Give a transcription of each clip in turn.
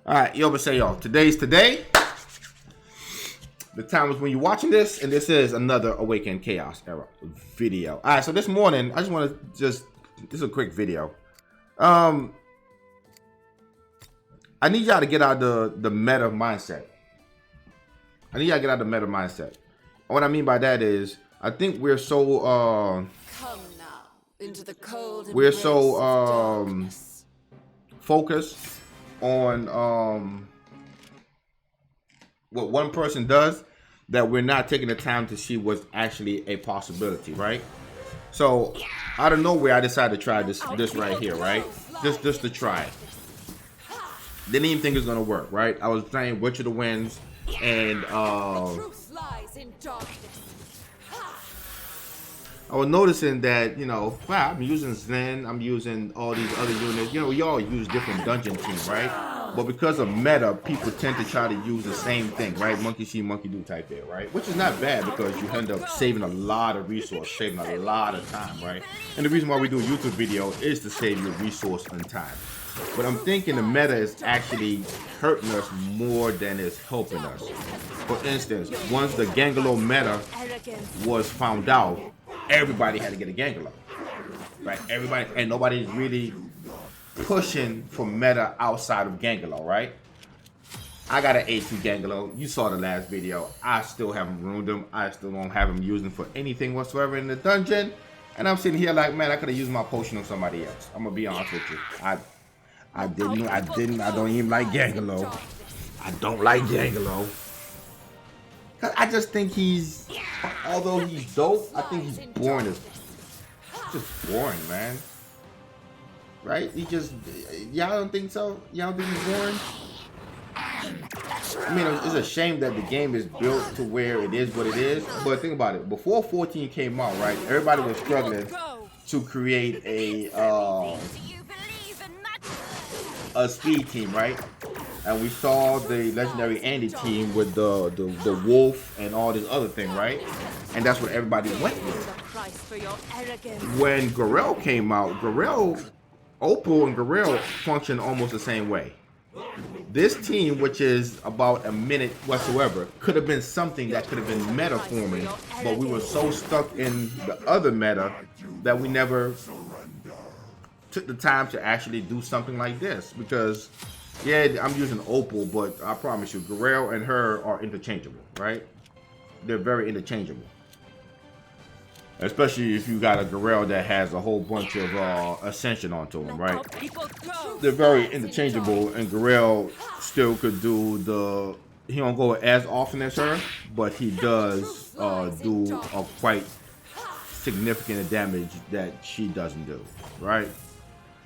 All right, yo, but say y'all, today's today. The time is when you're watching this, and this is another Awaken Chaos Era video. All right, so this morning, I just want to this is a quick video. I need y'all to get out the meta mindset. I need y'all to get out the meta mindset. And what I mean by that is, I think we're so Come now into the cold we're so focused on what one person does that we're not taking the time to see what's actually a possibility, right? So out of nowhere, I decided to try this right here, right? Just to try it. Didn't even think it was gonna work, right? I was playing Witch of the Winds, and I was noticing that, you know, wow, I'm using Zen, I'm using all these other units. You know, we all use different dungeon teams, right? But because of meta, people tend to try to use the same thing, right? Monkey see, monkey do type there, right? Which is not bad because you end up saving a lot of resource, saving a lot of time, right? And the reason why we do a YouTube video is to save you resource and time. But I'm thinking the meta is actually hurting us more than it's helping us. For instance, once the Gangalo meta was found out, everybody had to get a Gangalo, right? Everybody, and nobody's really pushing for meta outside of Gangalo, right? I got an A2 Gangalo. You saw the last video. I still haven't ruined him. I still don't have him using for anything whatsoever in the dungeon. And I'm sitting here like, man, I could have used my potion on somebody else. I'm gonna be honest with you. I don't even like Gangalo. I don't like Gangalo. Cause I just think he's, although he's dope, I think he's boring as, just boring, man. Right? He just, y'all don't think so? Y'all don't think he's boring? I mean, it's a shame that the game is built to where it is what it is. But think about it. Before 14 came out, right? Everybody was struggling to create a speed team, right? And we saw the legendary Andy team with the wolf and all this other thing, right? And that's what everybody went with. When Garel came out, Opal and Garel function almost the same way. This team, which is about a minute whatsoever, could have been something that could have been meta forming, but we were so stuck in the other meta that we never took the time to actually do something like this. Because, yeah, I'm using Opal, but I promise you, Garel and her are interchangeable, right? They're very interchangeable. Especially if you got a Garel that has a whole bunch of Ascension onto him, right? They're very interchangeable, and Garel still could do the... He don't go as often as her, but he does do a quite significant damage that she doesn't do, right?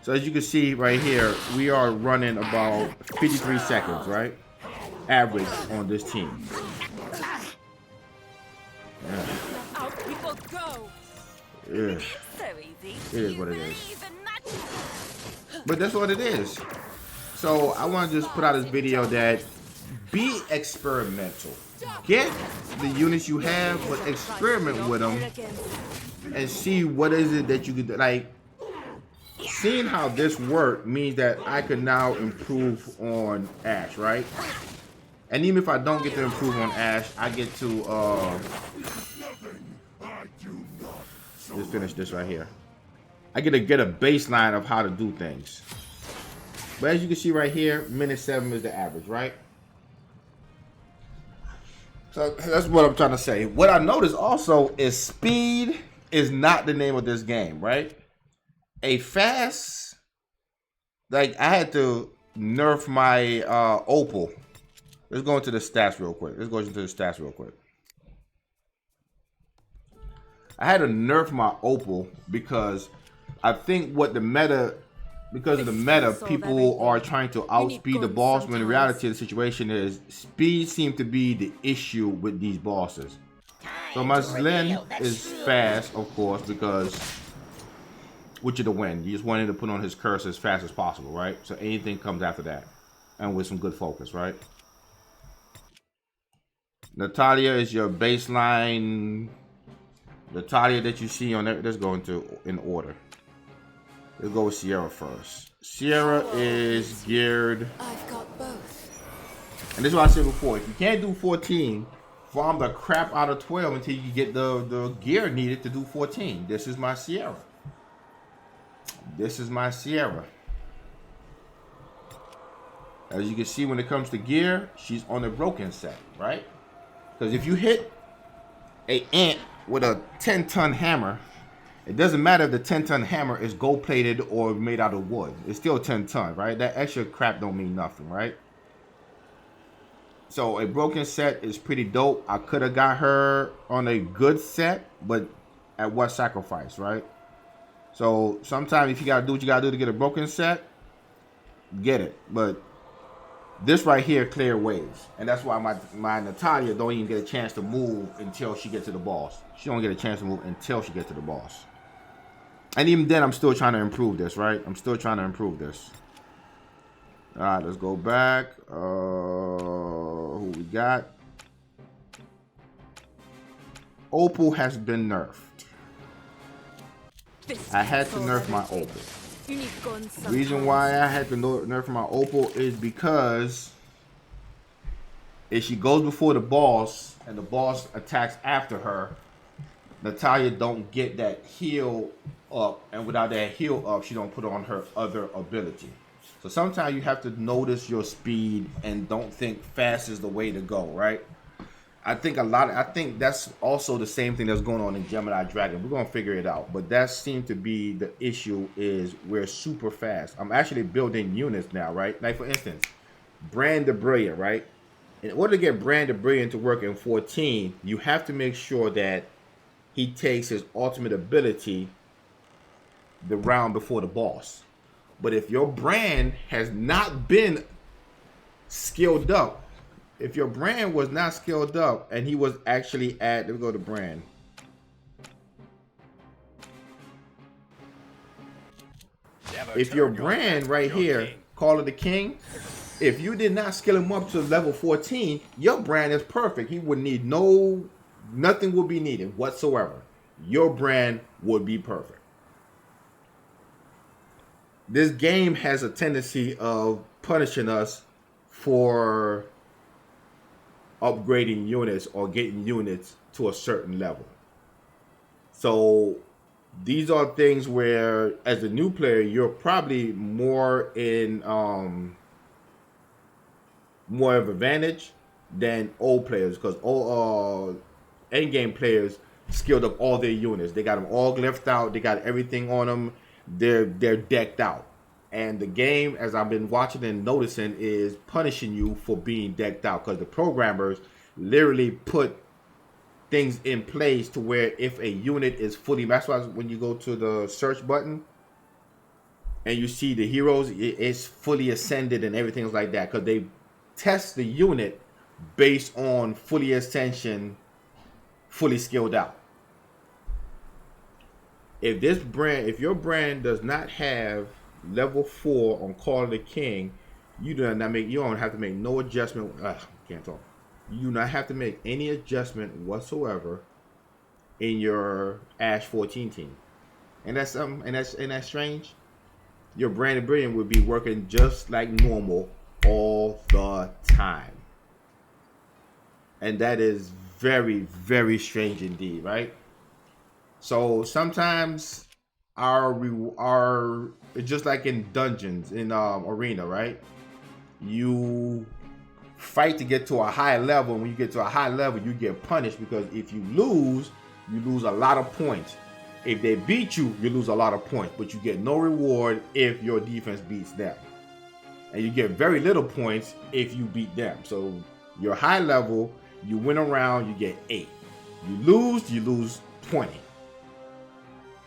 So as you can see right here, we are running about 53 seconds, right? Average on this team. Yeah. Yeah. It is what it is. But that's what it is. So I want to just put out this video that be experimental. Get the units you have, but experiment with them and see what is it that you could do. Like, seeing how this worked means that I could now improve on Ash, right? And even if I don't get to improve on Ash, I get to just finish this right here. I get a baseline of how to do things. But as you can see right here, minute 7 is the average, right? So that's what I'm trying to say. What I noticed also is speed is not the name of this game, right? A fast, like I had to nerf my Opal. Let's go into the stats real quick. I had to nerf my Opal because I think what the meta, because of the meta, people are trying to outspeed the boss, when in reality the situation is speed seems to be the issue with these bosses. So my Zen is fast, of course, because Witch of the Wind, you just wanted to put on his curse as fast as possible, right? So anything comes after that, and with some good focus, right? Natalia is your baseline. Natalia that you see on there. Let's go in order. Let's go with Sierra first. Sierra is geared. I've got both. And this is what I said before. If you can't do 14, farm the crap out of 12 until you get the gear needed to do 14. This is my Sierra. This is my Sierra. As you can see, when it comes to gear, she's on the broken set, right? Because if you hit a ant with a 10-ton hammer, it doesn't matter if the 10-ton hammer is gold-plated or made out of wood. It's still 10 ton, right? That extra crap don't mean nothing, right? So a broken set is pretty dope. I could have got her on a good set, but at what sacrifice, right? So sometimes if you gotta do what you gotta do to get a broken set, get it. But this right here clear waves, and that's why my Natalia don't even get a chance to move until she gets to the boss. She don't get a chance to move until she gets to the boss. And even then, I'm still trying to improve this, right? I'm still trying to improve this. All right, let's go back. Who we got? Opal has been nerfed. I had to nerf my Opal. The reason why I had to nerf my Opal is because if she goes before the boss and the boss attacks after her, Natalia don't get that heal up, and without that heal up, she don't put on her other ability. So sometimes you have to notice your speed and don't think fast is the way to go, right? I think that's also the same thing that's going on in Gemini Dragon. We're gonna figure it out, but that seems to be the issue. Is we're super fast. I'm actually building units now, right? Like for instance, Brand the Brilliant, right? In order to get Brand the Brilliant to work in 14, you have to make sure that he takes his ultimate ability the round before the boss. But if your brand has not been skilled up, if your brand was not skilled up and he was actually at, let me go to brand. If your brand right here, Call of the King, if you did not skill him up to level 14, your brand is perfect. He would need nothing would be needed whatsoever. Your brand would be perfect. This game has a tendency of punishing us for upgrading units or getting units to a certain level. So these are things where, as a new player, you're probably more in more of advantage than old players, because old end game players skilled up all their units. They got them all glyphed out. They got everything on them. They're decked out. And the game, as I've been watching and noticing, is punishing you for being decked out, because the programmers literally put things in place to where if a unit is fully, that's why when you go to the search button and you see the heroes, it's fully ascended and everything like that, because they test the unit based on fully ascension, fully skilled out. If your brand does not have level 4 on Call of the King, you don't have to make no adjustment. Can't talk. You do not have to make any adjustment whatsoever in your Ash 14 team. And that's and that's strange. Your Brand of Brilliant would be working just like normal all the time. And that is very, very strange indeed, right? So sometimes our just like in dungeons in arena, right? You fight to get to a high level. When you get to a high level, you get punished, because if you lose a lot of points. If they beat you, you lose a lot of points, but you get no reward if your defense beats them. And you get very little points if you beat them. So you're high level, you win a round, you get 8. You lose 20.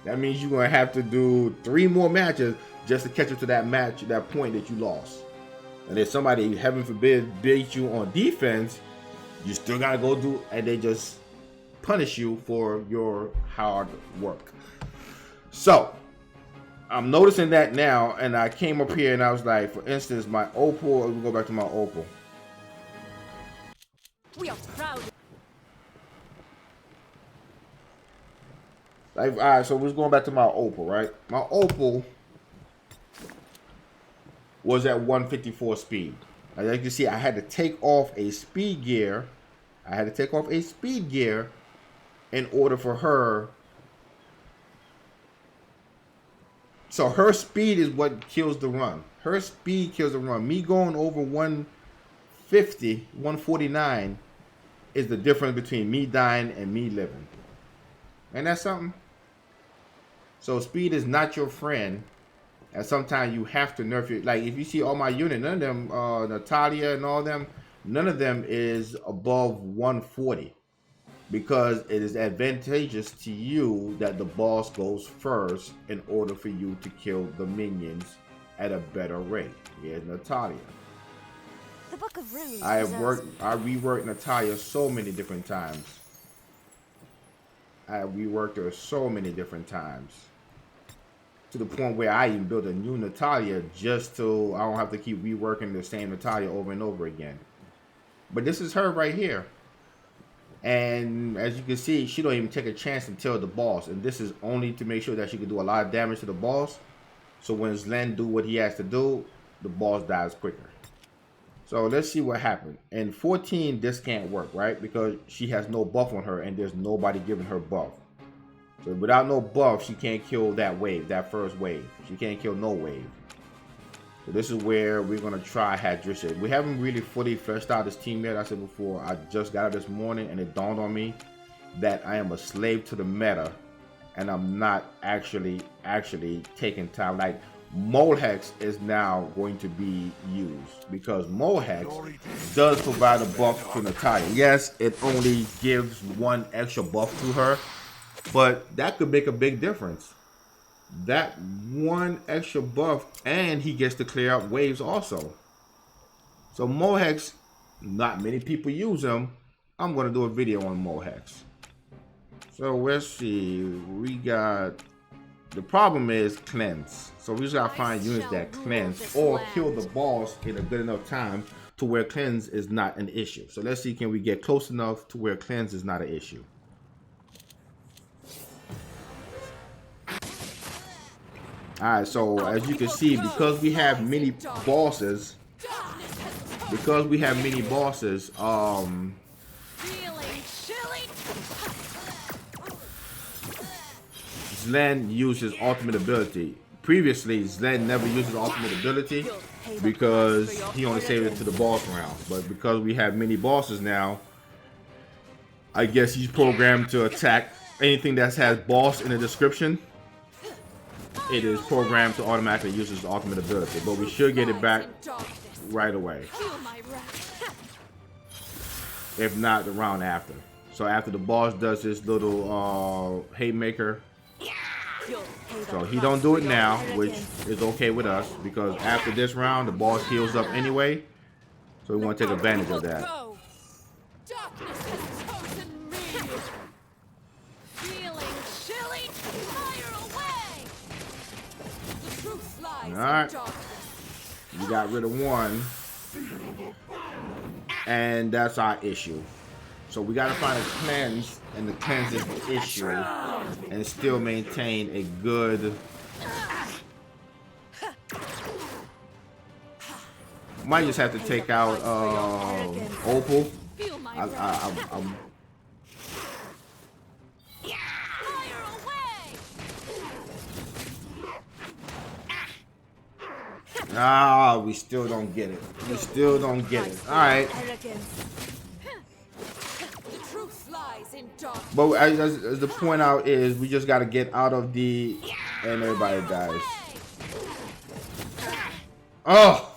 That means you're gonna have to do 3 more matches just to catch up to that point that you lost. And if somebody, heaven forbid, beat you on defense, you still gotta go do, and they just punish you for your hard work. So I'm noticing that now, and I came up here and I was like, for instance, my Opal. We'll go back to my Opal. We are proud. Like, all right, so we're going back to my Opal, right? My Opal was at 154 speed. As you can see, I had to take off a speed gear. In order for her. So her speed is what kills the run. Her speed kills the run. Me going over 150, 149 is the difference between me dying and me living. And that's something. So speed is not your friend. And sometimes you have to nerf it. Like if you see all my units, none of them, Natalia and all them, none of them is above 140. Because it is advantageous to you that the boss goes first in order for you to kill the minions at a better rate. Here's Natalia. The Book of Runes. I reworked Natalia so many different times. I reworked her so many different times. To the point where I even built a new Natalia just so I don't have to keep reworking the same Natalia over and over again. But this is her right here. And as you can see, she don't even take a chance until the boss. And this is only to make sure that she can do a lot of damage to the boss. So when Zlen do what he has to do, the boss dies quicker. So let's see what happened. In 14, this can't work, right? Because she has no buff on her and there's nobody giving her buff. So without no buff, she can't kill that wave, that first wave. She can't kill no wave. So this is where we're going to try Hadrisha. We haven't really fully fleshed out this team yet. I said before, I just got it this morning and it dawned on me that I am a slave to the meta and I'm not actually taking time. Like Molhex is now going to be used because Molhex does provide a buff to Natalia. Yes, it only gives one extra buff to her, but that could make a big difference. That one extra buff, and he gets to clear out waves also. So Mohex, not many people use him. I'm going to do a video on Mohex. So let's see. We got, the problem is cleanse. So we just got to find units that cleanse or kill the boss in a good enough time to where cleanse is not an issue. So let's see, can we get close enough to where cleanse is not an issue? Alright, so as you can see, because we have many bosses, Zlen used his ultimate ability. Previously, Zlen never used his ultimate ability because he only saved it to the boss round. But because we have many bosses now, I guess he's programmed to attack anything that has boss in the description. It is programmed to automatically use his ultimate ability, but we should get it back right away. If not, the round after. So after the boss does his little haymaker, so he don't do it now, which is okay with us because after this round, the boss heals up anyway. So we want to take advantage of that. Alright, we got rid of one, and that's our issue. So we got to find a cleanse, and the cleanse is the issue, and still maintain a good. Might just have to take out Opal. I'm Ah, we still don't get it. We still don't get it. All right. But as the point out is, we just got to get out of the, and everybody dies. Oh.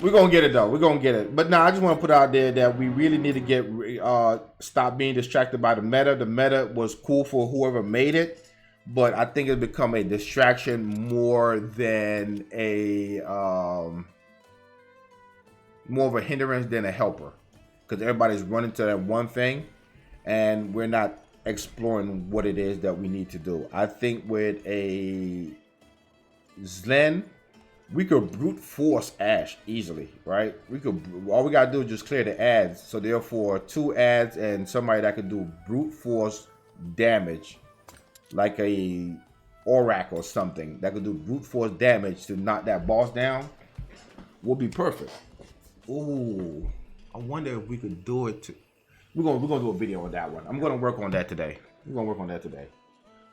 We're gonna get it though. We're gonna get it. But now I just want to put out there that we really need to get stop being distracted by the meta. The meta was cool for whoever made it, but I think it's become a distraction more than a more of a hindrance than a helper, because everybody's running to that one thing, and we're not exploring what it is that we need to do. I think with a Zlen, we could brute force Ash easily, right? We could, all we gotta do is just clear the ads. So therefore, 2 ads and somebody that could do brute force damage, like a Oracle or something that could do brute force damage to knock that boss down, would be perfect. Ooh, I wonder if we could do it. We're gonna do a video on that one. I'm gonna work on that today.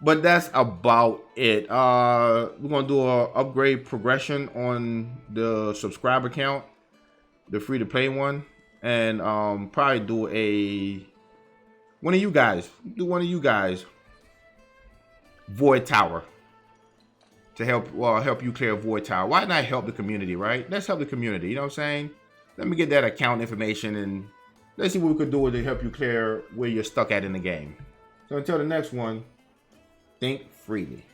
But that's about it. We're gonna do a upgrade progression on the subscriber count, the free to play one, and probably do one of you guys Void Tower to help you clear Void Tower. Why not help the community, right? Let's help the community. You know what I'm saying? Let me get that account information and let's see what we could do to help you clear where you're stuck at in the game. So until the next one, think freely.